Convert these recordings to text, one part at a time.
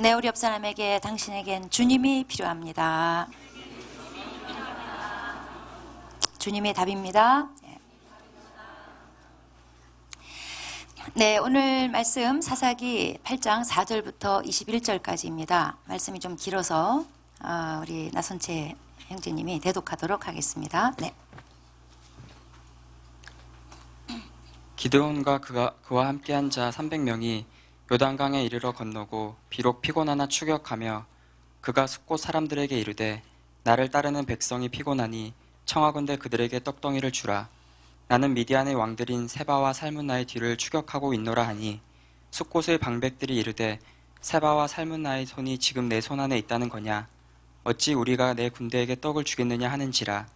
네, 우리 옆 사람에게 당신에겐 주님이 필요합니다. 주님의 답입니다. 네, 오늘 말씀 사사기 8장 4절부터 21절까지입니다. 말씀이 좀 길어서 우리 나선채 형제님이 대독하도록 하겠습니다. 네. 기드온과 그와 함께한 자 300명이 요단강에 이르러 건너고 비록 피곤하나 추격하며 그가 숫곳 사람들에게 이르되 나를 따르는 백성이 피곤하니 청하건대 그들에게 떡덩이를 주라. 나는 미디안의 왕들인 세바와 살문나의 뒤를 추격하고 있노라 하니 숫곳의 방백들이 이르되 세바와 살문나의 손이 지금 내 손 안에 있다는 거냐. 어찌 우리가 내 군대에게 떡을 주겠느냐 하는지라.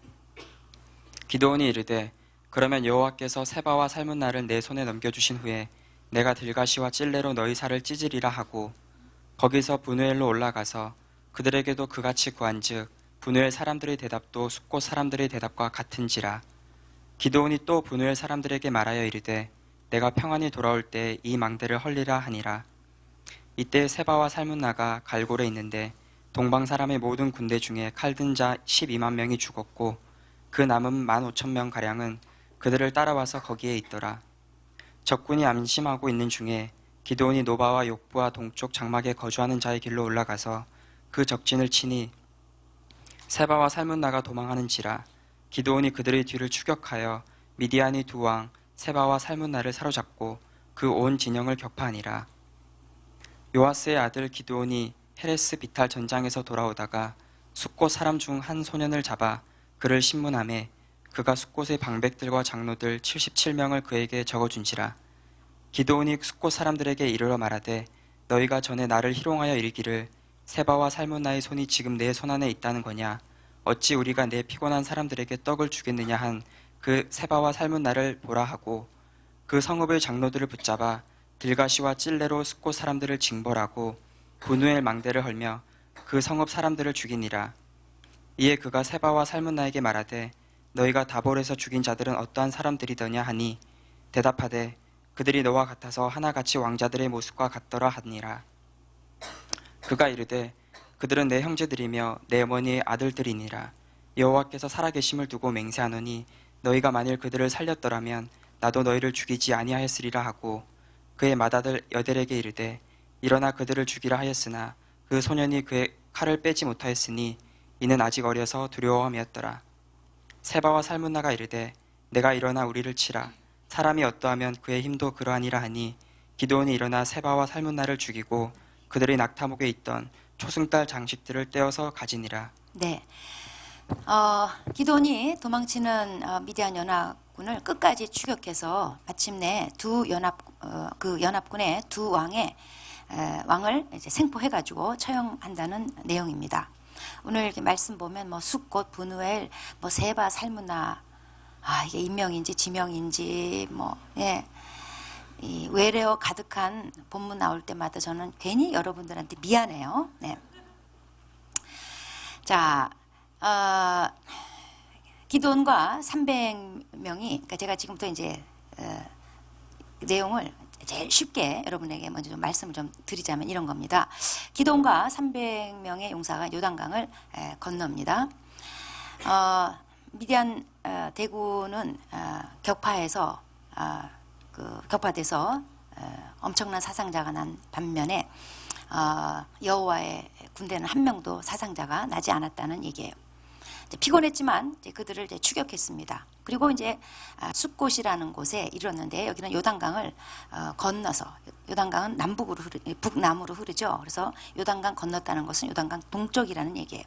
기드온이 이르되 그러면 여호와께서 세바와 살문나를 내 손에 넘겨주신 후에 내가 들가시와 찔레로 너희 살을 찢으리라 하고 거기서 브누엘로 올라가서 그들에게도 그같이 구한즉 브누엘 사람들의 대답도 숫곳 사람들의 대답과 같은지라. 기드온이 또 브누엘 사람들에게 말하여 이르되 내가 평안히 돌아올 때 이 망대를 헐리라 하니라. 이때 세바와 살문나가 갈골에 있는데 동방 사람의 모든 군대 중에 칼든 자 12만 명이 죽었고 그 남은 15,000명 가량은 그들을 따라와서 거기에 있더라. 적군이 안심하고 있는 중에 기드온이 노바와 욕부와 동쪽 장막에 거주하는 자의 길로 올라가서 그 적진을 치니 세바와 살문나가 도망하는지라. 기드온이 그들의 뒤를 추격하여 미디안의 두 왕 세바와 살문나를 사로잡고 그 온 진영을 격파하니라. 요아스의 아들 기드온이 헤레스 비탈 전장에서 돌아오다가 숫곳 사람 중 한 소년을 잡아 그를 신문하매 그가 숫곳의 방백들과 장로들 77명을 그에게 적어준지라. 기드온이 숫곳 사람들에게 이르러 말하되 너희가 전에 나를 희롱하여 이르기를 세바와 살문나의 손이 지금 내 손 안에 있다는 거냐. 어찌 우리가 내 피곤한 사람들에게 떡을 주겠느냐 한 그 세바와 살문나를 보라 하고 그 성읍의 장로들을 붙잡아 들가시와 찔레로 숫곳 사람들을 징벌하고 브누엘 망대를 헐며 그 성읍 사람들을 죽이니라. 이에 그가 세바와 살문나에게 말하되 너희가 다볼에서 죽인 자들은 어떠한 사람들이더냐 하니 대답하되 그들이 너와 같아서 하나같이 왕자들의 모습과 같더라 하니라. 그가 이르되 그들은 내 형제들이며 내 어머니의 아들들이니라. 여호와께서 살아계심을 두고 맹세하노니 너희가 만일 그들을 살렸더라면 나도 너희를 죽이지 아니하였으리라 하고 그의 맏아들 여델에게 이르되 일어나 그들을 죽이라 하였으나 그 소년이 그의 칼을 빼지 못하였으니 이는 아직 어려서 두려워함이었더라. 세바와 살문나가 이르되 내가 일어나 우리를 치라. 사람이 어떠하면 그의 힘도 그러하니라 하니 기드온이 일어나 세바와 살문나를 죽이고 그들의 낙타목에 있던 초승달 장식들을 떼어서 가지니라. 네. 기드온이 도망치는 미디안 연합군을 끝까지 추격해서 마침내 그 연합군의 두 왕을 이제 생포해가지고 처형한다는 내용입니다. 오늘 이렇게 말씀 보면 숫곳, 브누엘, 세바, 살문나, 이게 인명인지 지명인지 이 외래어 가득한 본문 나올 때마다 저는 괜히 여러분들한테 미안해요. 네. 자, 기드온과 300명이, 그러니까 제가 지금부터 이제 내용을 제일 쉽게 여러분에게 먼저 좀 말씀을 좀 드리자면 이런 겁니다. 기드온과 300명의 용사가 요단강을 건넙니다. 미디안 대군은 격파해서 격파돼서 엄청난 사상자가 난 반면에 여호와의 군대는 한 명도 사상자가 나지 않았다는 얘기예요. 피곤했지만 이제 그들을 이제 추격했습니다. 그리고 이제 숫곳이라는 곳에 이르렀는데 여기는 요단강을 건너서, 요단강은 북남으로 흐르죠. 그래서 요단강 건넜다는 것은 요단강 동쪽이라는 얘기예요.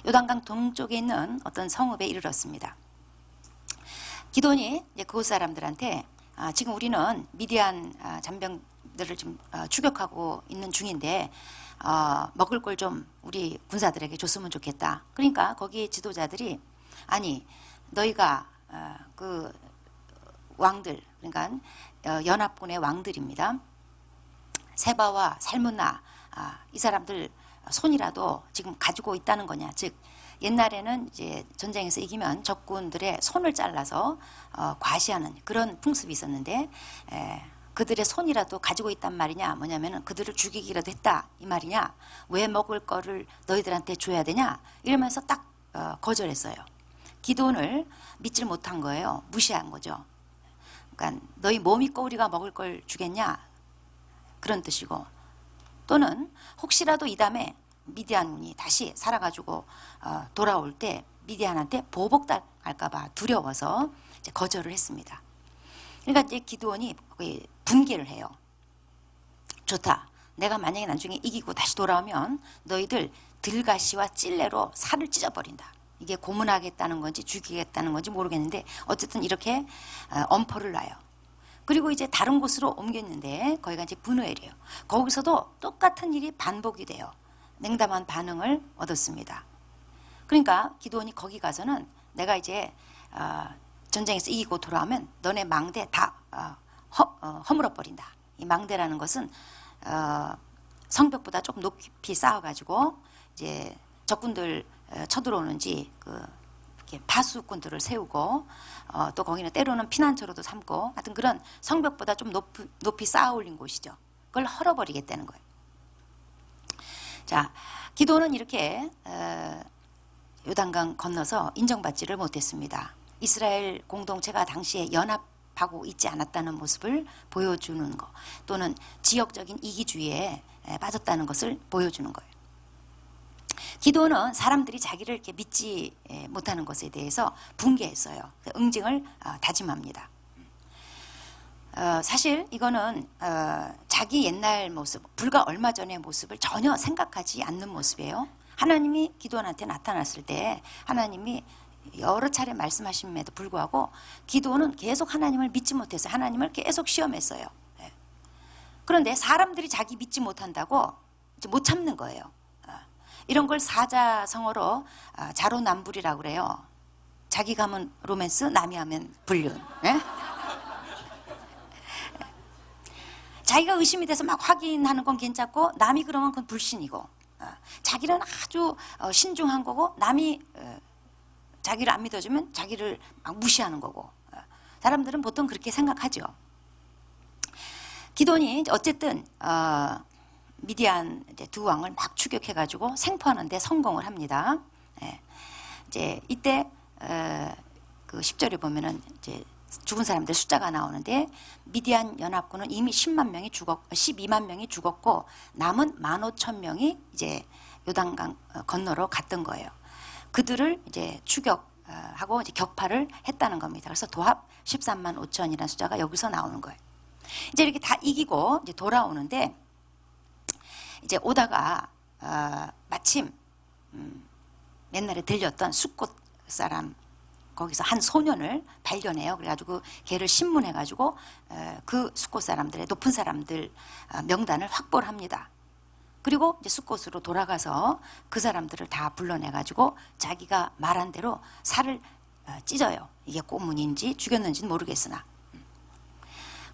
요단강 동쪽에 있는 어떤 성읍에 이르렀습니다. 기드온이 이제 그곳 사람들한테 지금 우리는 미디안 잔병들을 좀 추격하고 있는 중인데 먹을 걸 좀 우리 군사들에게 줬으면 좋겠다. 그러니까 거기 지도자들이 아니 너희가 그 왕들, 그러니까 연합군의 왕들입니다. 세바와 살문나 이 사람들 손이라도 지금 가지고 있다는 거냐. 즉 옛날에는 이제 전쟁에서 이기면 적군들의 손을 잘라서 과시하는 그런 풍습이 있었는데 그들의 손이라도 가지고 있단 말이냐, 뭐냐면은 그들을 죽이기라도 했다 이 말이냐, 왜 먹을 거를 너희들한테 줘야 되냐, 이러면서 딱 거절했어요. 기드온을 믿질 못한 거예요. 무시한 거죠. 그러니까 너희 뭐 믿고 우리가 먹을 걸 주겠냐, 그런 뜻이고, 또는 혹시라도 이 다음에 미디안군이 다시 살아가지고 돌아올 때 미디안한테 보복당할까 봐 두려워서 이제 거절을 했습니다. 그러니까 이제 기드온이 분개를 해요. 좋다. 내가 만약에 나중에 이기고 다시 돌아오면 너희들 들가시와 찔레로 살을 찢어버린다. 이게 고문하겠다는 건지 죽이겠다는 건지 모르겠는데 어쨌든 이렇게 엄포를 놔요. 그리고 이제 다른 곳으로 옮겼는데 거기가 이제 브누엘이에요. 거기서도 똑같은 일이 반복이 돼요. 냉담한 반응을 얻었습니다. 그러니까 기드온이 거기 가서는 내가 이제 전쟁에서 이기고 돌아오면 너네 망대 다 허물어 버린다. 이 망대라는 것은 성벽보다 조금 높이 쌓아가지고 이제 적군들 쳐들어오는지 이렇게 파수꾼들을 세우고 또 거기는 때로는 피난처로도 삼고 하여튼 그런 성벽보다 좀 높이 쌓아 올린 곳이죠. 그걸 헐어버리겠다는 거예요. 자, 기드온은 이렇게 요단강 건너서 인정받지를 못했습니다. 이스라엘 공동체가 당시에 연합하고 있지 않았다는 모습을 보여주는 것, 또는 지역적인 이기주의에 빠졌다는 것을 보여주는 거예요. 기드온은 사람들이 자기를 이렇게 믿지 못하는 것에 대해서 분개했어요. 응징을 다짐합니다. 사실 이거는 자기 옛날 모습, 불과 얼마 전의 모습을 전혀 생각하지 않는 모습이에요. 하나님이 기드온한테 나타났을 때 하나님이 여러 차례 말씀하심에도 불구하고 기드온은 계속 하나님을 믿지 못해서 하나님을 계속 시험했어요. 그런데 사람들이 자기 믿지 못한다고 이제 못 참는 거예요. 이런 걸 사자성어로 자로남불이라고 그래요. 자기가 하면 로맨스, 남이 하면 불륜. 자기가 의심이 돼서 막 확인하는 건 괜찮고 남이 그러면 그건 불신이고, 자기는 아주 신중한 거고 남이 자기를 안 믿어주면 자기를 막 무시하는 거고, 사람들은 보통 그렇게 생각하죠. 기드온이 어쨌든 미디안 이제 두 왕을 막 추격해가지고 생포하는데 성공을 합니다. 이제 이때 그 10절에 보면은 이제 죽은 사람들 숫자가 나오는데 미디안 연합군은 이미 12만 명이 죽었고 남은 15,000명이 이제 요단강 건너로 갔던 거예요. 그들을 이제 추격하고 이제 격파를 했다는 겁니다. 그래서 도합 13만 5천이라는 숫자가 여기서 나오는 거예요. 이제 이렇게 다 이기고 이제 돌아오는데 이제 오다가 마침 옛날에 들렸던 숫꽃 사람 거기서 한 소년을 발견해요. 그래가지고 걔를 신문해가지고 그 숫꽃 사람들의 높은 사람들 명단을 확보를 합니다. 그리고 이제 숫꽃으로 돌아가서 그 사람들을 다 불러내가지고 자기가 말한 대로 살을 찢어요. 이게 꼬문인지 죽였는지는 모르겠으나.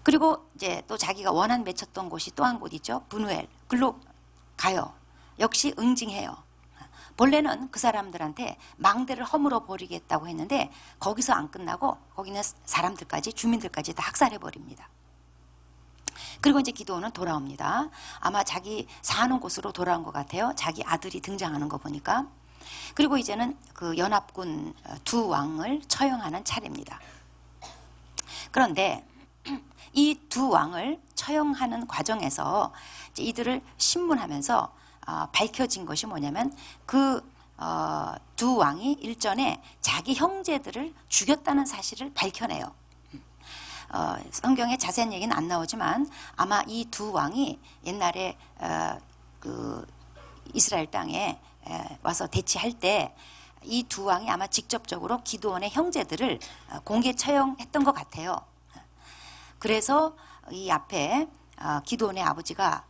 그리고 이제 또 자기가 원한 맺혔던 곳이 또 한 곳 있죠. 브누엘. 글로 가요. 역시 응징해요. 본래는 그 사람들한테 망대를 허물어 버리겠다고 했는데 거기서 안 끝나고 거기는 사람들까지 주민들까지 다 학살해 버립니다. 그리고 이제 기드온은 돌아옵니다. 아마 자기 사는 곳으로 돌아온 것 같아요. 자기 아들이 등장하는 거 보니까. 그리고 이제는 그 연합군 두 왕을 처형하는 차례입니다. 그런데 이 두 왕을 처형하는 과정에서 이제 이들을 신문하면서 밝혀진 것이 뭐냐면 그 두 왕이 일전에 자기 형제들을 죽였다는 사실을 밝혀내요. 성경에 자세한 얘기는 안 나오지만 아마 이 두 왕이 옛날에 그 이스라엘 땅에 와서 대치할 때 이 두 왕이 아마 직접적으로 기드온의 형제들을 공개 처형했던 것 같아요. 그래서 이 앞에 기드온의 아버지가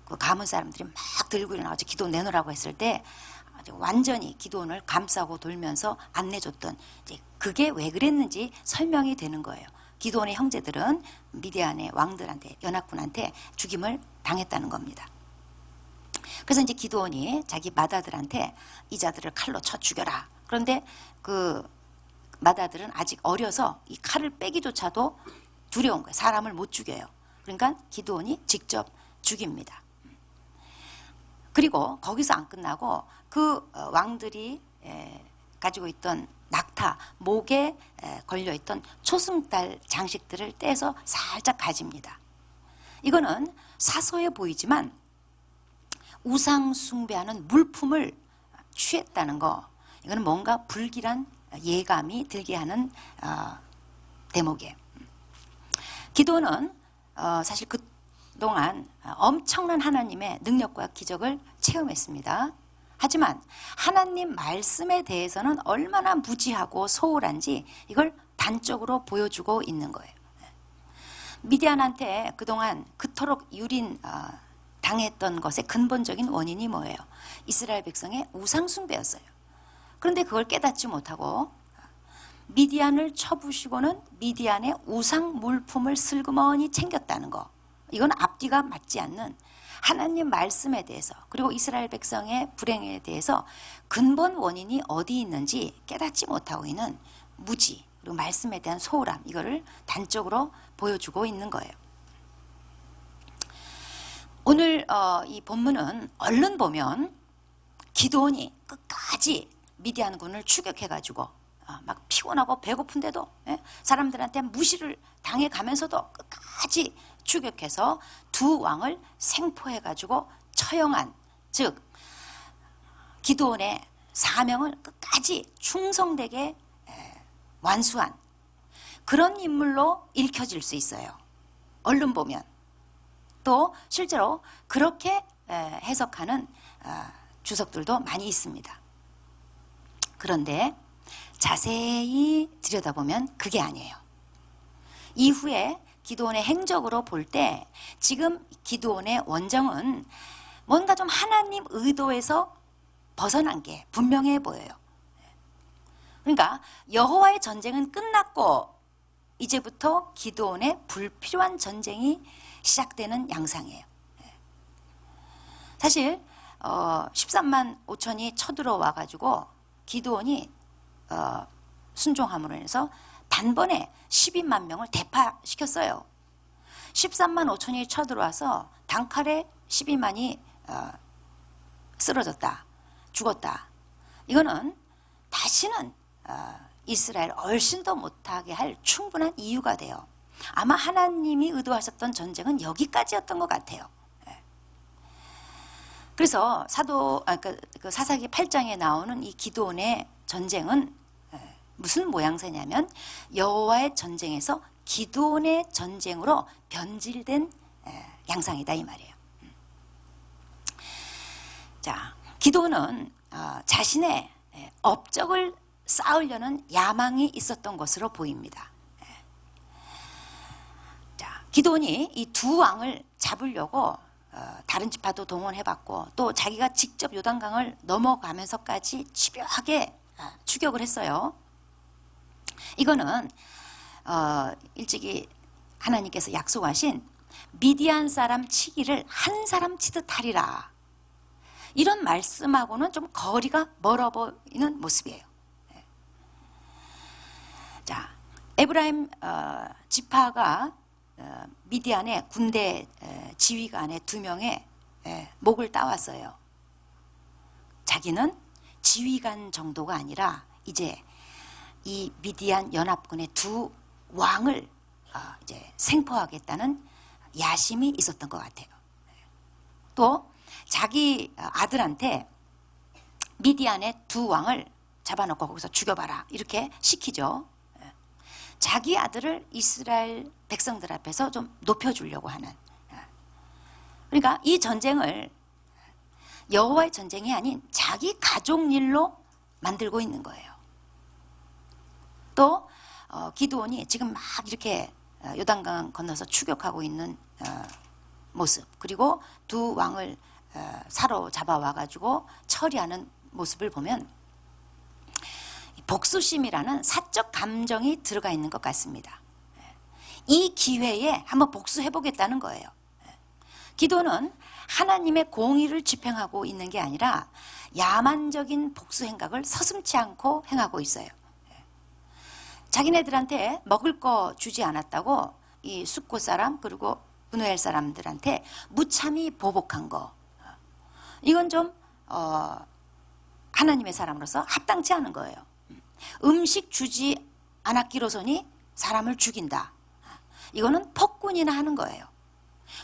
그 가문 사람들이 막 들고 일어나서 기드온 내놓으라고 했을 때 완전히 기드온을 감싸고 돌면서 안 내줬던, 이제 그게 왜 그랬는지 설명이 되는 거예요. 기드온의 형제들은 미디안의 왕들한테, 연합군한테 죽임을 당했다는 겁니다. 그래서 이제 기드온이 자기 맏아들한테 이 자들을 칼로 쳐 죽여라. 그런데 그 맏아들은 아직 어려서 이 칼을 빼기조차도 두려운 거예요. 사람을 못 죽여요. 그러니까 기드온이 직접 죽입니다. 그리고 거기서 안 끝나고 그 왕들이 가지고 있던 낙타, 목에 걸려있던 초승달 장식들을 떼서 살짝 가집니다. 이거는 사소해 보이지만 우상 숭배하는 물품을 취했다는 거, 이거는 뭔가 불길한 예감이 들게 하는 대목이에요. 기도는 사실 그동안 엄청난 하나님의 능력과 기적을 체험했습니다. 하지만 하나님 말씀에 대해서는 얼마나 무지하고 소홀한지 이걸 단적으로 보여주고 있는 거예요. 미디안한테 그동안 그토록 유린 당했던 것의 근본적인 원인이 뭐예요? 이스라엘 백성의 우상 숭배였어요. 그런데 그걸 깨닫지 못하고 미디안을 쳐부시고는 미디안의 우상 물품을 슬그머니 챙겼다는 거, 이건 앞뒤가 맞지 않는 하나님 말씀에 대해서, 그리고 이스라엘 백성의 불행에 대해서 근본 원인이 어디 있는지 깨닫지 못하고 있는 무지, 그리고 말씀에 대한 소홀함, 이거를 단적으로 보여주고 있는 거예요. 오늘 이 본문은 얼른 보면 기드온이 끝까지 미디안군을 추격해가지고 막 피곤하고 배고픈데도 사람들한테 무시를 당해가면서도 끝까지 추격해서 두 왕을 생포해가지고 처형한, 즉 기드온의 사명을 끝까지 충성되게 완수한 그런 인물로 읽혀질 수 있어요. 얼른 보면. 또 실제로 그렇게 해석하는 주석들도 많이 있습니다. 그런데 자세히 들여다보면 그게 아니에요. 이후에 기드온의 행적으로 볼 때 지금 기드온의 원정은 뭔가 좀 하나님 의도에서 벗어난 게 분명해 보여요. 그러니까 여호와의 전쟁은 끝났고 이제부터 기드온의 불필요한 전쟁이 시작되는 양상이에요. 사실 13만 5천이 쳐들어와 가지고 기드온이 순종함으로 인해서 단번에 12만 명을 대파시켰어요. 13만 5천이 쳐들어와서 단칼에 12만이 쓰러졌다, 죽었다. 이거는 다시는 이스라엘 얼씬도 못하게 할 충분한 이유가 돼요. 아마 하나님이 의도하셨던 전쟁은 여기까지였던 것 같아요. 그래서 그 사사기 8장에 나오는 이 기드온의 전쟁은 무슨 모양새냐면 여호와의 전쟁에서 기드온의 전쟁으로 변질된 양상이다 이 말이에요. 자, 기드온은 자신의 업적을 쌓으려는 야망이 있었던 것으로 보입니다. 자, 기드온이 이 두 왕을 잡으려고 다른 지파도 동원해봤고 또 자기가 직접 요단강을 넘어가면서까지 집요하게 추격을 했어요. 이거는 일찍이 하나님께서 약속하신 미디안 사람 치기를 한 사람 치듯 하리라, 이런 말씀하고는 좀 거리가 멀어 보이는 모습이에요. 자, 에브라임 지파가 미디안의 군대 지휘관의 2명의 목을 따왔어요. 자기는 지휘관 정도가 아니라 이제 이 미디안 연합군의 두 왕을 이제 생포하겠다는 야심이 있었던 것 같아요. 또 자기 아들한테 미디안의 두 왕을 잡아놓고 거기서 죽여봐라 이렇게 시키죠. 자기 아들을 이스라엘 백성들 앞에서 좀 높여주려고 하는, 그러니까 이 전쟁을 여호와의 전쟁이 아닌 자기 가족 일로 만들고 있는 거예요. 또 기드온이 지금 막 이렇게 요단강 건너서 추격하고 있는 모습, 그리고 두 왕을 사로잡아 와가지고 처리하는 모습을 보면 복수심이라는 사적 감정이 들어가 있는 것 같습니다. 이 기회에 한번 복수해보겠다는 거예요. 기도는 하나님의 공의를 집행하고 있는 게 아니라 야만적인 복수 행각을 서슴지 않고 행하고 있어요. 자기네들한테 먹을 거 주지 않았다고 이 숫곳 사람 그리고 브누엘 사람들한테 무참히 보복한 거, 이건 좀 하나님의 사람으로서 합당치 않은 거예요. 음식 주지 않았기로서니 사람을 죽인다. 이거는 폭군이나 하는 거예요.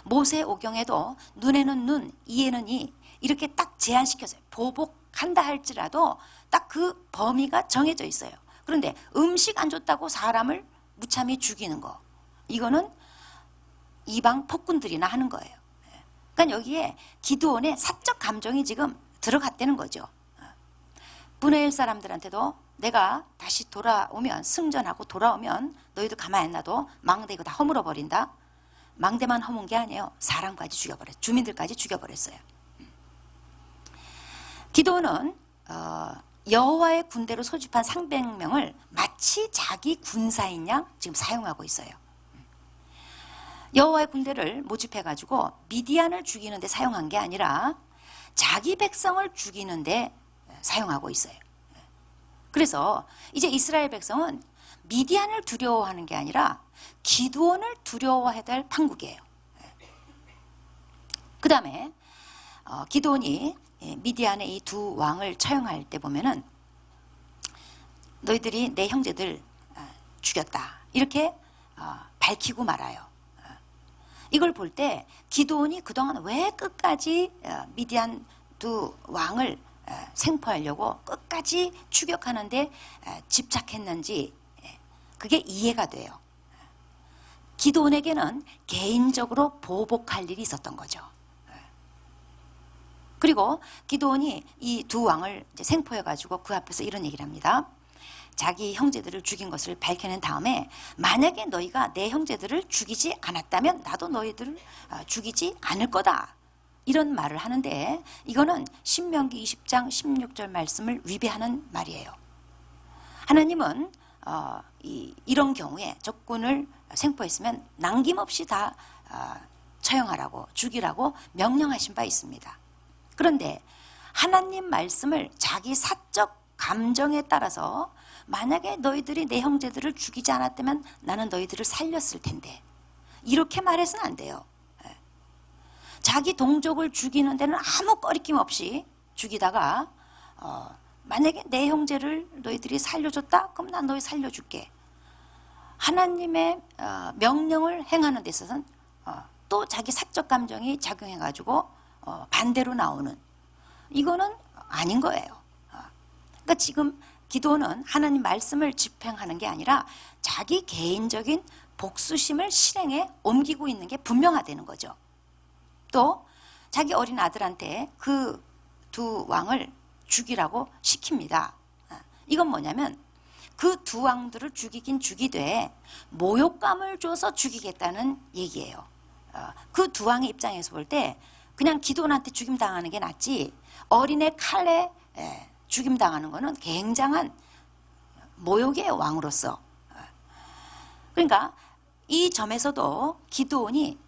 모세 오경에도 눈에는 눈, 이에는 이 이렇게 딱 제한시켰어요. 보복한다 할지라도 딱 그 범위가 정해져 있어요. 그런데 음식 안 줬다고 사람을 무참히 죽이는 거, 이거는 이방 폭군들이나 하는 거예요. 그러니까 여기에 기드온의 사적 감정이 지금 들어갔다는 거죠. 브누엘 사람들한테도 내가 다시 돌아오면, 승전하고 돌아오면 너희들 가만히 안 놔도 망대 이거 다 허물어 버린다. 망대만 허문 게 아니에요. 사람까지 죽여버렸어요. 주민들까지 죽여버렸어요. 기드온은 여호와의 군대로 소집한 300명을 마치 자기 군사인 양 지금 사용하고 있어요. 여호와의 군대를 모집해가지고 미디안을 죽이는 데 사용한 게 아니라 자기 백성을 죽이는 데 사용하고 있어요. 그래서 이제 이스라엘 백성은 미디안을 두려워하는 게 아니라 기드온을 두려워해야 될 판국이에요. 그 다음에 기드온이 미디안의 이 두 왕을 처형할 때 보면은 너희들이 내 형제들 죽였다 이렇게 밝히고 말아요. 이걸 볼 때 기드온이 그동안 왜 끝까지 미디안 두 왕을 생포하려고 끝까지 추격하는데 집착했는지 그게 이해가 돼요. 기드온에게는 개인적으로 보복할 일이 있었던 거죠. 그리고 기드온이 이 두 왕을 이제 생포해가지고 그 앞에서 이런 얘기를 합니다. 자기 형제들을 죽인 것을 밝혀낸 다음에 만약에 너희가 내 형제들을 죽이지 않았다면 나도 너희들을 죽이지 않을 거다. 이런 말을 하는데 이거는 신명기 20장 16절 말씀을 위배하는 말이에요. 하나님은 이런 경우에 적군을 생포했으면 남김없이 다 처형하라고 죽이라고 명령하신 바 있습니다. 그런데 하나님 말씀을 자기 사적 감정에 따라서 만약에 너희들이 내 형제들을 죽이지 않았다면 나는 너희들을 살렸을 텐데 이렇게 말해서는 안 돼요. 자기 동족을 죽이는 데는 아무 꺼리낌 없이 죽이다가 만약에 내 형제를 너희들이 살려줬다? 그럼 난 너희 살려줄게. 하나님의 명령을 행하는 데 있어서는 또 자기 사적 감정이 작용해가지고 반대로 나오는, 이거는 아닌 거예요. 그러니까 지금 기도는 하나님 말씀을 집행하는 게 아니라 자기 개인적인 복수심을 실행에 옮기고 있는 게 분명하다는 거죠. 또 자기 어린 아들한테 그 두 왕을 죽이라고 시킵니다. 이건 뭐냐면 그 두 왕들을 죽이긴 죽이되 모욕감을 줘서 죽이겠다는 얘기예요. 그 두 왕의 입장에서 볼 때 그냥 기드온한테 죽임당하는 게 낫지 어린애 칼에 죽임당하는 거는 굉장한 모욕의 왕으로서. 그러니까 이 점에서도 기드온이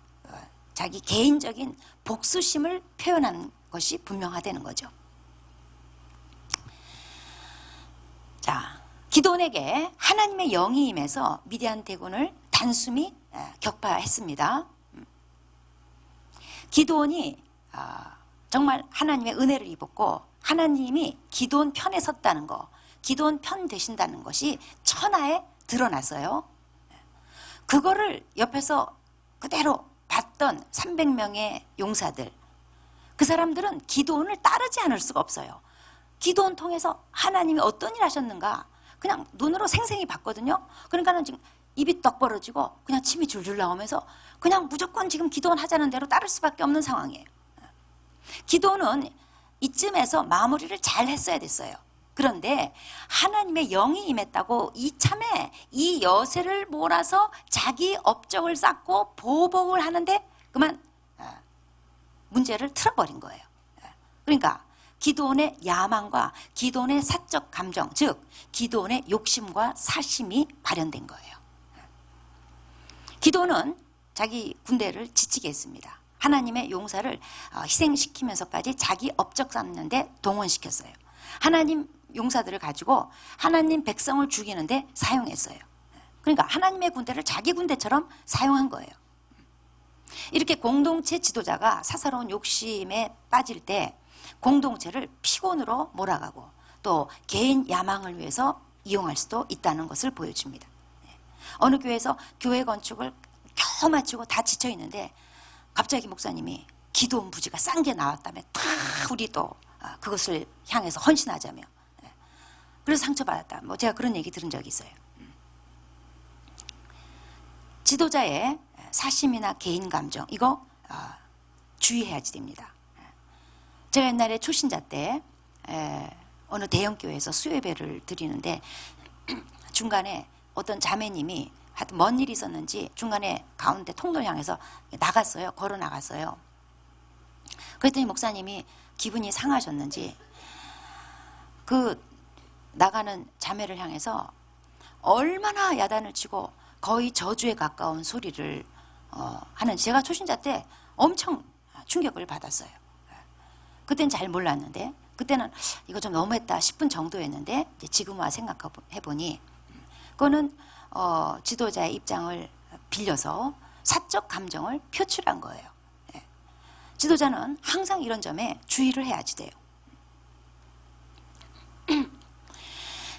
자기 개인적인 복수심을 표현한 것이 분명하다는 거죠. 자, 기드온에게 하나님의 영이 임해서 미디안 대군을 단숨이 격파했습니다. 기드온이 정말 하나님의 은혜를 입었고 하나님이 기드온 편에 섰다는 거, 기드온 편 되신다는 것이 천하에 드러났어요. 그거를 옆에서 그대로 봤던 300명의 용사들, 그 사람들은 기드온을 따르지 않을 수가 없어요. 기드온 통해서 하나님이 어떤 일 하셨는가 그냥 눈으로 생생히 봤거든요. 그러니까는 지금 입이 떡 벌어지고 그냥 침이 줄줄 나오면서 그냥 무조건 지금 기드온 하자는 대로 따를 수밖에 없는 상황이에요. 기드온은 이쯤에서 마무리를 잘 했어야 됐어요. 그런데 하나님의 영이 임했다고 이참에 이 여세를 몰아서 자기 업적을 쌓고 보복을 하는데 그만 문제를 틀어버린 거예요. 그러니까 기드온의 야망과 기드온의 사적 감정, 즉 기드온의 욕심과 사심이 발현된 거예요. 기드온은 자기 군대를 지치게 했습니다. 하나님의 용사를 희생시키면서까지 자기 업적 쌓는데 동원시켰어요. 하나님 용사들을 가지고 하나님 백성을 죽이는데 사용했어요. 그러니까 하나님의 군대를 자기 군대처럼 사용한 거예요. 이렇게 공동체 지도자가 사사로운 욕심에 빠질 때 공동체를 피곤으로 몰아가고 또 개인 야망을 위해서 이용할 수도 있다는 것을 보여줍니다. 어느 교회에서 교회 건축을 겨우 마치고 다 지쳐 있는데 갑자기 목사님이 기도원 부지가 싼 게 나왔다며 다 우리 또 그것을 향해서 헌신하자며 그래서 상처받았다. 뭐 제가 그런 얘기 들은 적이 있어요. 지도자의 사심이나 개인 감정 이거 주의해야지 됩니다. 제가 옛날에 초신자 때 어느 대형 교회에서 수요예배를 드리는데 중간에 어떤 자매님이 하여튼 뭔 일이 있었는지 중간에 가운데 통로를 향해서 나갔어요. 걸어 나갔어요. 그랬더니 목사님이 기분이 상하셨는지 그 나가는 자매를 향해서 얼마나 야단을 치고 거의 저주에 가까운 소리를 하는, 제가 초신자 때 엄청 충격을 받았어요. 그때는 잘 몰랐는데 그때는 이거 좀 너무했다 싶은 정도였는데 이제 지금 와 생각해보니 그거는 지도자의 입장을 빌려서 사적 감정을 표출한 거예요. 지도자는 항상 이런 점에 주의를 해야지 돼요.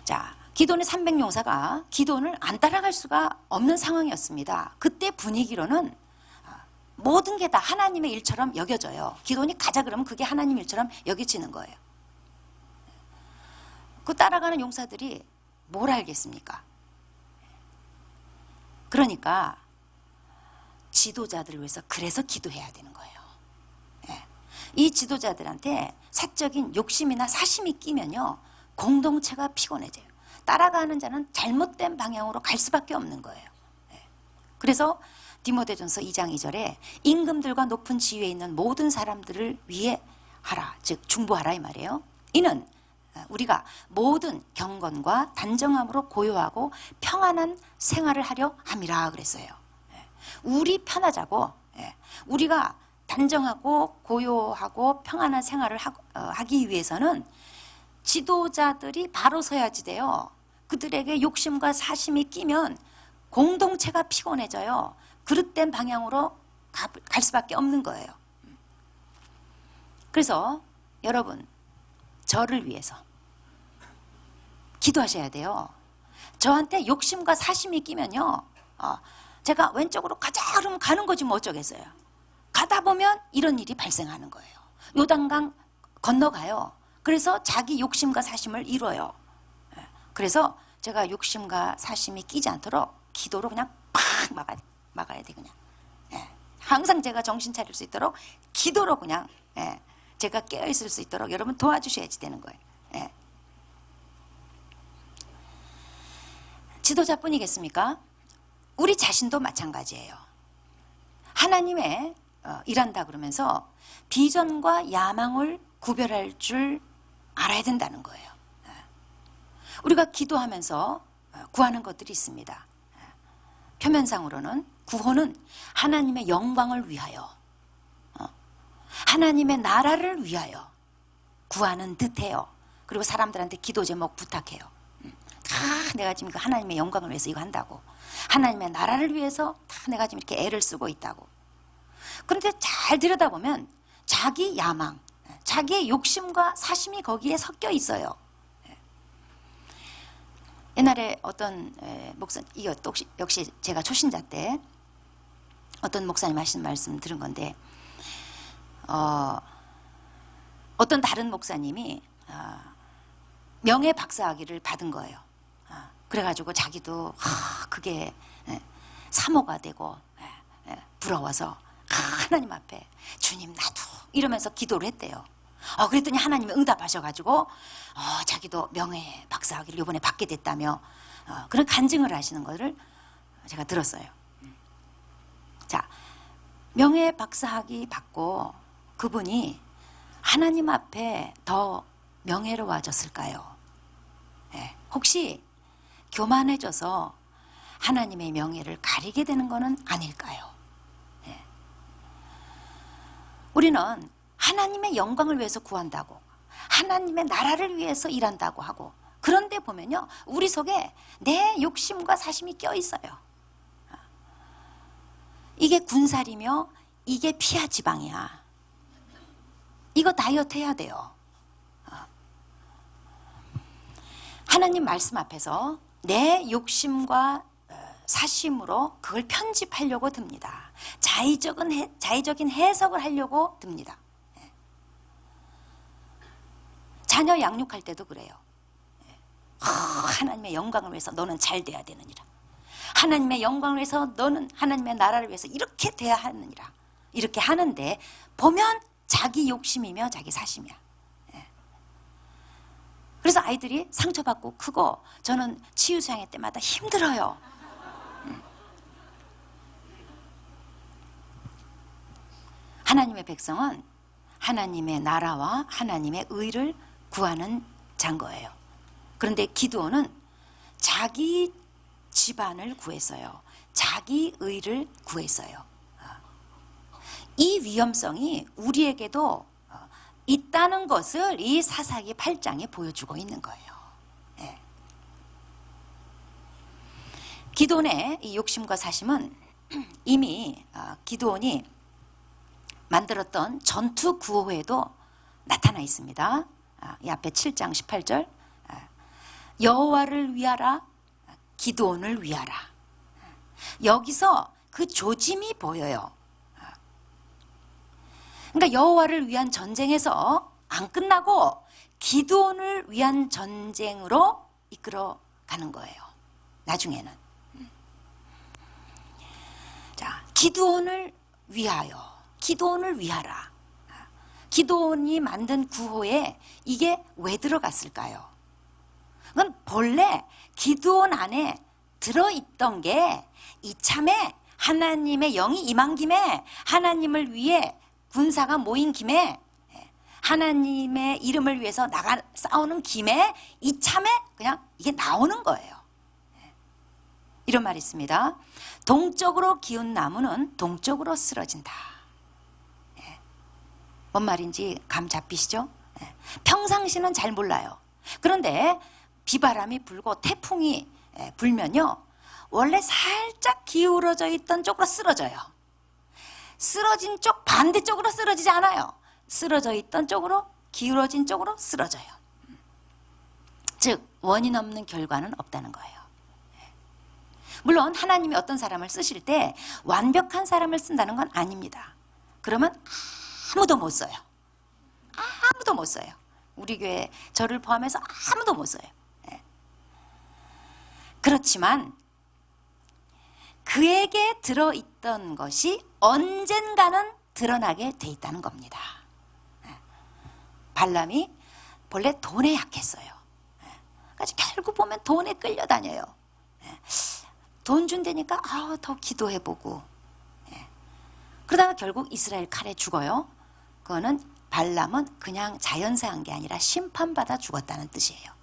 자, 기돈의 300용사가 기돈을 안 따라갈 수가 없는 상황이었습니다. 그때 분위기로는 모든 게 다 하나님의 일처럼 여겨져요. 기돈이 가자 그러면 그게 하나님 일처럼 여겨지는 거예요. 그 따라가는 용사들이 뭘 알겠습니까? 그러니까 지도자들을 위해서 그래서 기도해야 되는 거예요. 이 지도자들한테 사적인 욕심이나 사심이 끼면요 공동체가 피곤해져요. 따라가는 자는 잘못된 방향으로 갈 수밖에 없는 거예요. 그래서 디모데전서 2장 2절에 임금들과 높은 지위에 있는 모든 사람들을 위해 하라, 즉 중보하라 이 말이에요. 이는 우리가 모든 경건과 단정함으로 고요하고 평안한 생활을 하려 함이라 그랬어요. 우리 편하자고, 우리가 단정하고 고요하고 평안한 생활을 하기 위해서는 지도자들이 바로 서야지 돼요. 그들에게 욕심과 사심이 끼면 공동체가 피곤해져요. 그릇된 방향으로 갈 수밖에 없는 거예요. 그래서 여러분, 저를 위해서 기도하셔야 돼요. 저한테 욕심과 사심이 끼면요 제가 왼쪽으로 가자 그러면 가는 거지 뭐 어쩌겠어요. 가다 보면 이런 일이 발생하는 거예요. 요단강 건너가요. 그래서 자기 욕심과 사심을 이뤄요. 그래서 제가 욕심과 사심이 끼지 않도록 기도로 그냥 팍 막아야 돼 그냥. 항상 제가 정신 차릴 수 있도록 기도로 그냥 제가 깨어있을 수 있도록 여러분 도와주셔야지 되는 거예요. 지도자뿐이겠습니까? 우리 자신도 마찬가지예요. 하나님의 일한다 그러면서 비전과 야망을 구별할 줄 알아야 된다는 거예요. 우리가 기도하면서 구하는 것들이 있습니다. 표면상으로는 구호는 하나님의 영광을 위하여, 하나님의 나라를 위하여 구하는 듯해요. 그리고 사람들한테 기도 제목 부탁해요. 내가 지금 하나님의 영광을 위해서 이거 한다고, 하나님의 나라를 위해서 다 내가 지금 이렇게 애를 쓰고 있다고. 그런데 잘 들여다보면 자기 야망, 자기의 욕심과 사심이 거기에 섞여 있어요. 옛날에 어떤 목사, 이것도 역시 제가 초신자 때 어떤 목사님 하신 말씀 들은 건데, 어떤 다른 목사님이 명예 박사학위를 받은 거예요. 그래가지고 자기도 그게 사모가 되고 부러워서 하나님 앞에 주님 나도 이러면서 기도를 했대요. 그랬더니 하나님이 응답하셔가지고 자기도 명예 박사학위를 이번에 받게 됐다며 그런 간증을 하시는 것을 제가 들었어요. 자, 명예 박사학위 받고 그분이 하나님 앞에 더 명예로워졌을까요? 혹시 교만해져서 하나님의 명예를 가리게 되는 것은 아닐까요? 우리는 하나님의 영광을 위해서 구한다고, 하나님의 나라를 위해서 일한다고 하고, 그런데 보면요, 우리 속에 내 욕심과 사심이 껴 있어요. 이게 군살이며 이게 피하 지방이야. 이거 다이어트 해야 돼요. 하나님 말씀 앞에서 내 욕심과 사심으로 그걸 편집하려고 듭니다. 자의적인 해석을 하려고 듭니다. 자녀 양육할 때도 그래요. 하나님의 영광을 위해서 너는 잘 돼야 되느니라. 하나님의 영광을 위해서 너는 하나님의 나라를 위해서 이렇게 돼야 하느니라. 이렇게 하는데 보면 자기 욕심이며 자기 사심이야. 그래서 아이들이 상처받고 크고 저는 치유수양회 때마다 힘들어요. 하나님의 백성은 하나님의 나라와 하나님의 의를 구하는 자인 거예요. 그런데 기드온은 자기 집안을 구했어요. 자기 의를 구했어요. 이 위험성이 우리에게도 있다는 것을 이 사사기 8장이 보여주고 있는 거예요. 예. 기드온의 이 욕심과 사심은 이미 기드온이 만들었던 전투 구호에도 나타나 있습니다. 이 앞에 7장 18절 여호와를 위하라 기드온을 위하라. 여기서 그 조짐이 보여요. 그러니까 여호와를 위한 전쟁에서 안 끝나고 기드온을 위한 전쟁으로 이끌어 가는 거예요. 나중에는. 자, 기드온을 위하여, 기드온을 위하라. 기드온이 만든 구호에 이게 왜 들어갔을까요? 그건 본래 기드온 안에 들어있던 게 이참에 하나님의 영이 임한 김에 하나님을 위해 군사가 모인 김에 하나님의 이름을 위해서 나가 싸우는 김에 이참에 그냥 이게 나오는 거예요. 이런 말이 있습니다. 동쪽으로 기운 나무는 동쪽으로 쓰러진다. 뭔 말인지 감 잡히시죠? 평상시는 잘 몰라요. 그런데 비바람이 불고 태풍이 불면요, 원래 살짝 기울어져 있던 쪽으로 쓰러져요. 쓰러진 쪽 반대쪽으로 쓰러지지 않아요. 쓰러져 있던 쪽으로, 기울어진 쪽으로 쓰러져요. 즉 원인 없는 결과는 없다는 거예요. 물론 하나님이 어떤 사람을 쓰실 때 완벽한 사람을 쓴다는 건 아닙니다. 그러면 아무도 못 써요. 아무도 못 써요. 우리 교회 저를 포함해서 아무도 못 써요. 그렇지만 그에게 들어있던 것이 언젠가는 드러나게 돼 있다는 겁니다. 발람이 본래 돈에 약했어요. 그래서 결국 보면 돈에 끌려다녀요. 돈 준다니까 더 기도해보고, 그러다가 결국 이스라엘 칼에 죽어요. 그거는 발람은 그냥 자연사한 게 아니라 심판받아 죽었다는 뜻이에요.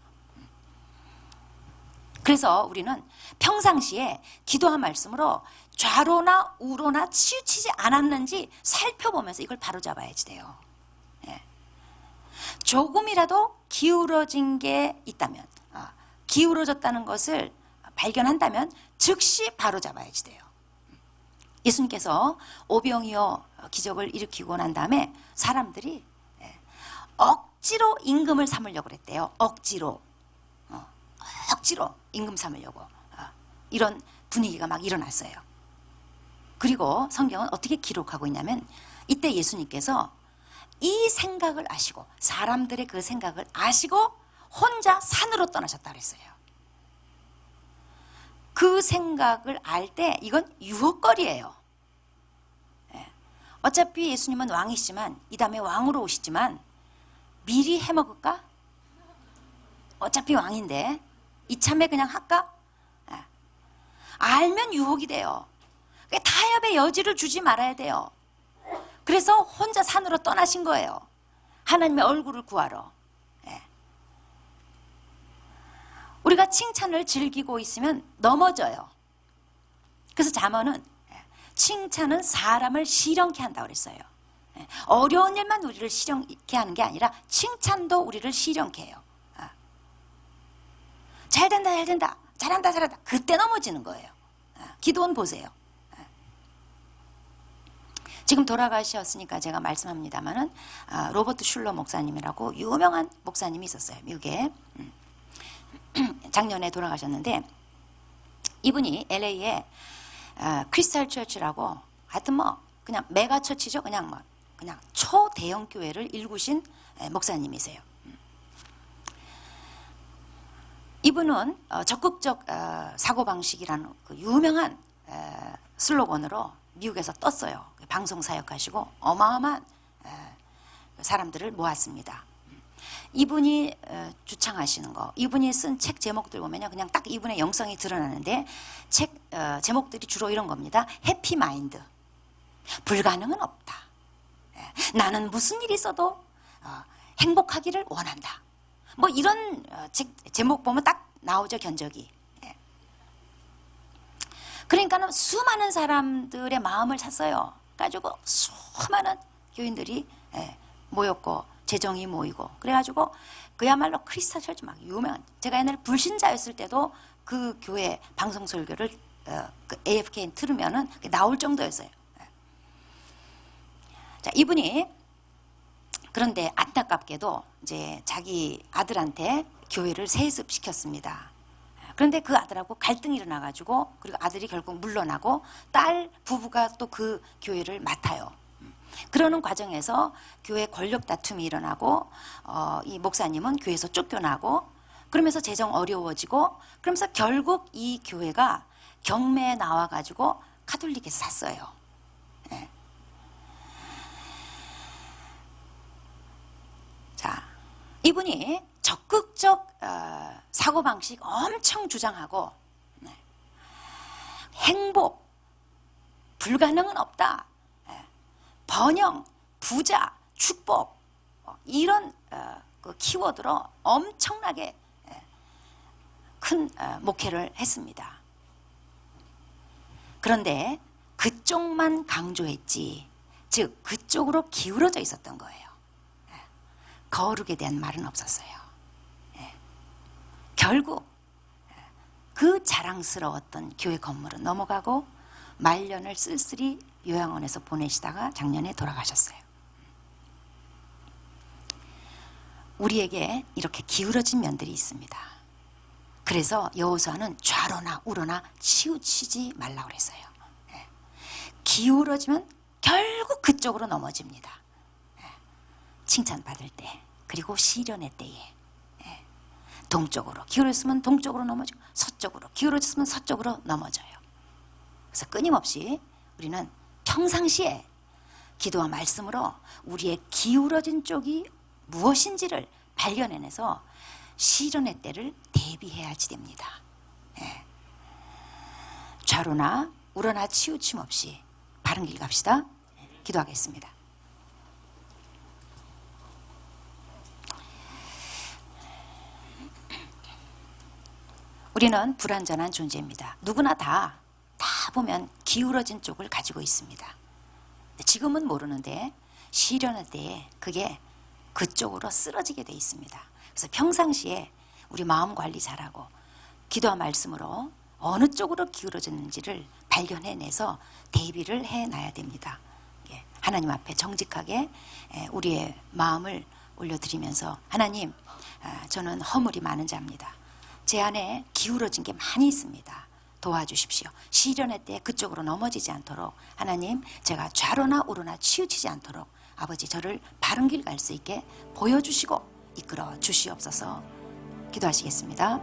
그래서 우리는 평상시에 기도한 말씀으로 좌로나 우로나 치우치지 않았는지 살펴보면서 이걸 바로잡아야지 돼요. 조금이라도 기울어진 게 있다면, 기울어졌다는 것을 발견한다면 즉시 바로잡아야지 돼요. 예수님께서 오병이어 기적을 일으키고 난 다음에 사람들이 억지로 임금을 삼으려고 그랬대요. 억지로 임금 삼으려고 이런 분위기가 막 일어났어요. 그리고 성경은 어떻게 기록하고 있냐면 이때 예수님께서 이 생각을 아시고 사람들의 그 생각을 아시고 혼자 산으로 떠나셨다 그랬어요. 그 생각을 알 때 이건 유혹거리예요. 어차피 예수님은 왕이시지만 이 다음에 왕으로 오시지만 미리 해먹을까? 어차피 왕인데 이참에 그냥 할까? 알면 유혹이 돼요. 타협의 여지를 주지 말아야 돼요. 그래서 혼자 산으로 떠나신 거예요. 하나님의 얼굴을 구하러. 우리가 칭찬을 즐기고 있으면 넘어져요. 그래서 잠언은 칭찬은 사람을 시련케 한다고 그랬어요. 어려운 일만 우리를 시련케 하는 게 아니라 칭찬도 우리를 시련케 해요. 잘 된다, 잘 된다, 잘한다, 잘한다. 그때 넘어지는 거예요. 기도원 보세요. 지금 돌아가셨으니까 제가 말씀합니다만은 로버트 슐러 목사님이라고 유명한 목사님이 있었어요. 미국에. 작년에 돌아가셨는데 이분이 LA에 크리스탈 처치라고 하여튼 뭐 그냥 메가 처치죠. 그냥 뭐 그냥 초대형 교회를 일구신 목사님이세요. 이분은 적극적 사고방식이라는 그 유명한 슬로건으로 미국에서 떴어요. 방송 사역하시고 어마어마한 사람들을 모았습니다. 이분이 주창하시는 거, 이분이 쓴 책 제목들 보면요, 그냥 딱 이분의 영성이 드러나는데 책 제목들이 주로 이런 겁니다. 해피 마인드, 불가능은 없다, 나는 무슨 일이 있어도 행복하기를 원한다. 뭐 이런 책 제목 보면 딱 나오죠, 견적이. 그러니까는 수많은 사람들의 마음을 샀어요. 가지고 수많은 교인들이 모였고 재정이 모이고 그래가지고 그야말로 크리스탈 철치 막 유명한, 제가 옛날에 불신자였을 때도 그 교회 방송 설교를 그 AFK 틀으면은 나올 정도였어요. 자, 이분이 그런데 안타깝게도 이제 자기 아들한테 교회를 세습시켰습니다. 그런데 그 아들하고 갈등이 일어나가지고 그리고 아들이 결국 물러나고 딸 부부가 또 그 교회를 맡아요. 그러는 과정에서 교회 권력 다툼이 일어나고 이 목사님은 교회에서 쫓겨나고 그러면서 재정 어려워지고 그러면서 결국 이 교회가 경매에 나와가지고 카톨릭에서 샀어요. 네. 자, 이분이 적극적 사고방식 엄청 주장하고 행복, 불가능은 없다, 번영, 부자, 축복 이런 그 키워드로 엄청나게 큰 목회를 했습니다. 그런데 그쪽만 강조했지, 즉 그쪽으로 기울어져 있었던 거예요. 거룩에 대한 말은 없었어요. 결국 그 자랑스러웠던 교회 건물은 넘어가고 말년을 쓸쓸히 요양원에서 보내시다가 작년에 돌아가셨어요. 우리에게 이렇게 기울어진 면들이 있습니다. 그래서 여호수아는 좌로나 우로나 치우치지 말라고 그랬어요. 기울어지면 결국 그쪽으로 넘어집니다. 칭찬받을 때, 그리고 시련의 때에 동쪽으로 기울었으면 동쪽으로 넘어지고 서쪽으로 기울어졌으면 서쪽으로 넘어져요. 그래서 끊임없이 우리는 평상시에 기도와 말씀으로 우리의 기울어진 쪽이 무엇인지를 발견해내서 시련의 때를 대비해야지 됩니다. 좌로나 우로나 치우침 없이 바른 길 갑시다. 기도하겠습니다. 우리는 불완전한 존재입니다. 누구나 다 보면 기울어진 쪽을 가지고 있습니다. 지금은 모르는데 시련할 때에 그게 그쪽으로 쓰러지게 돼 있습니다. 그래서 평상시에 우리 마음 관리 잘하고 기도와 말씀으로 어느 쪽으로 기울어졌는지를 발견해내서 대비를 해놔야 됩니다. 하나님 앞에 정직하게 우리의 마음을 올려드리면서, 하나님, 저는 허물이 많은 자입니다. 제 안에 기울어진 게 많이 있습니다. 도와주십시오. 시련의 때 그쪽으로 넘어지지 않도록, 하나님, 제가 좌로나 우로나 치우치지 않도록 아버지 저를 바른 길 갈 수 있게 보여주시고 이끌어 주시옵소서. 기도하시겠습니다.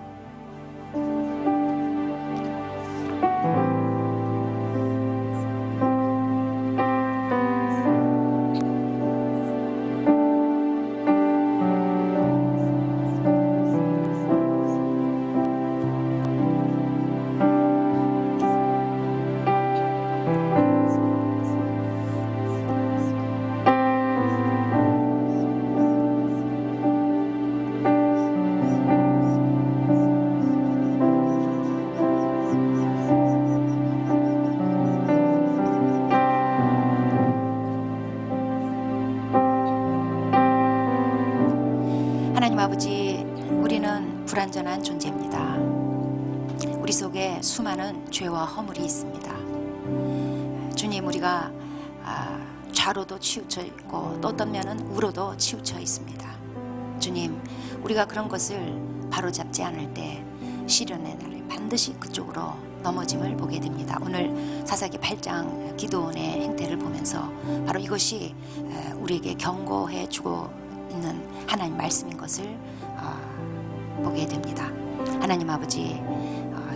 불완전한 존재입니다. 우리 속에 수많은 죄와 허물이 있습니다. 주님, 우리가 좌로도 치우쳐 있고 또 어떤 면은 우로도 치우쳐 있습니다. 주님, 우리가 그런 것을 바로잡지 않을 때 시련의 날에 반드시 그쪽으로 넘어짐을 보게 됩니다. 오늘 사사기 8장 기드온의 행태를 보면서 바로 이것이 우리에게 경고해 주고 있는 하나님 말씀인 것을 보게 됩니다. 하나님 아버지,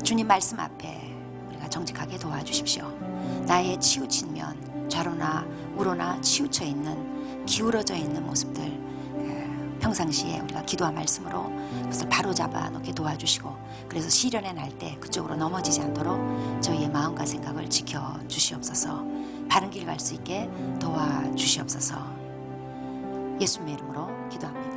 주님 말씀 앞에 우리가 정직하게 도와주십시오. 나의 치우친 면, 좌로나 우로나 치우쳐 있는, 기울어져 있는 모습들, 평상시에 우리가 기도와 말씀으로 그것을 바로잡아 놓게 도와주시고, 그래서 시련에 날 때 그쪽으로 넘어지지 않도록 저희의 마음과 생각을 지켜주시옵소서. 바른 길 갈 수 있게 도와주시옵소서. 예수님의 이름으로 기도합니다.